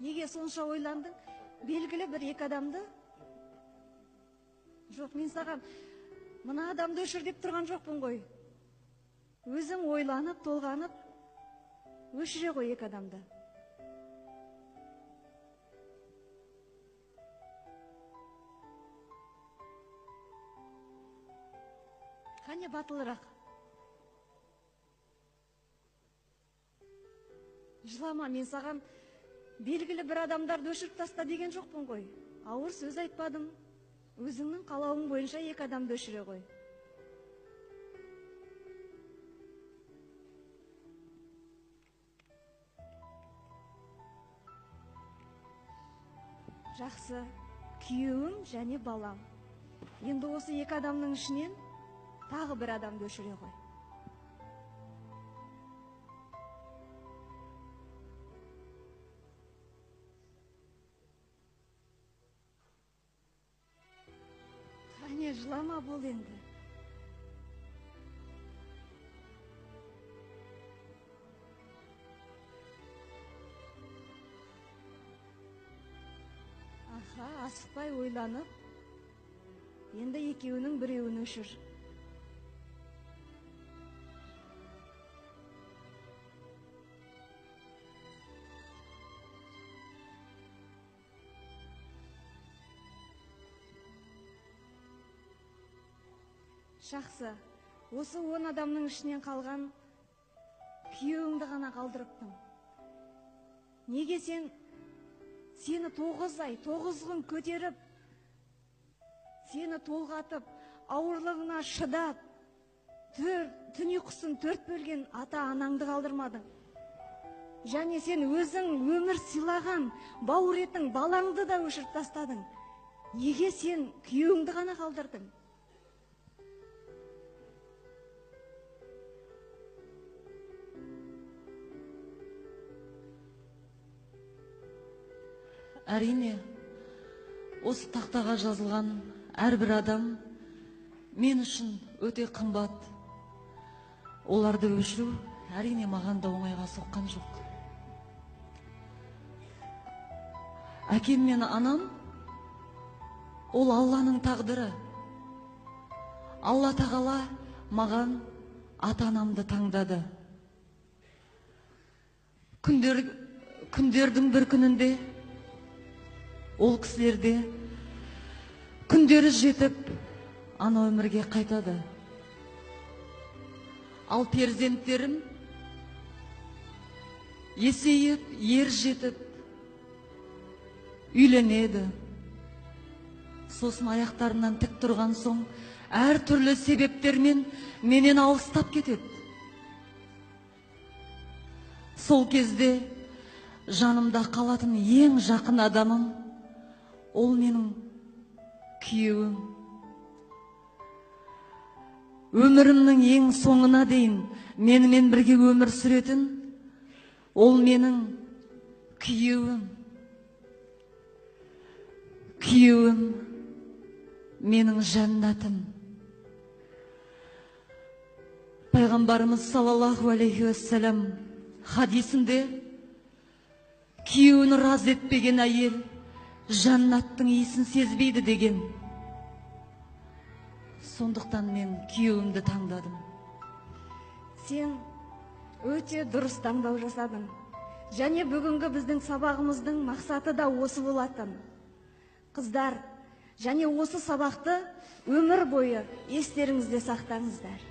Неге сонша ойландың? Белгілі бір екі адамды? Жоқ, мен саған мына адамды өшір деп тұрған жоқпын ғой. Өзің ойланып, толғанып, өшіре ғой екі адамды. Қане батылырақ. Жылама, мен саған белгілі бір адамдарды өшіріп таста деген жоқпын ғой. Ауыр сөз айтпадым. Өзіңнің қалауың бойынша екі адамды өшіре ғой. Жақсы, күйеуім және балам. Енді осы екі адамның ішінен тағы бір адамды өшіре ғой. Қане, жылама бол енді. Аха, асықпай ойланып, енді екеуінің біреуін өшір. Жақсы, осы 10 адамның ішінен қалған күйеуіңді ғана қалдырыптың. Неге сені 9 ай, 9 күн көтеріп, сені толғатып, ауырлығына шыдап, түн ұйқысын 4 бөлген ата-анаңды қалдырмадың. Және сен өзің өмір сыйлаған бауыр етің балаңды да өшіріп тастадың. Неге сен күйеуіңді ғана қалдырдың? Әрине, осы тақтаға жазылған әрбір адам мен үшін өте қымбат. Оларды өшіру әрине маған да оңайға соққан жоқ. Әкем мен анам ол Алланың тағдыры. Алла тағала маған ата-анамды таңдады. Күндердің бір күнінде ол кісілерде күндері жетіп, ана өмірге қайтады. Ал перзенттерім есейіп, ер жетіп, үйленеді. Сосын аяқтарынан тік тұрған соң, әр түрлі себептермен менен алыстап кетеді. Сол кезде жанымда қалатын ең жақын адамым ол менің күйеуім. Өмірімнің ең соңына дейін менімен бірге өмір сүретін ол менің күйеуім. Күйеуім менің жәннатым. Пайғамбарымыз саллаллаху алейхи уассалам хадисінде күйеуін разы етпеген әйел жаннаттың иісін сезбейді деген. Сондықтан мен күйеуімді таңдадым. Сен өте дұрыс таңдау жасадың. Және бүгінгі біздің сабағымыздың мақсаты да осы болатын. Қыздар, және осы сабақты өмір бойы естеріңізде сақтаңыздар.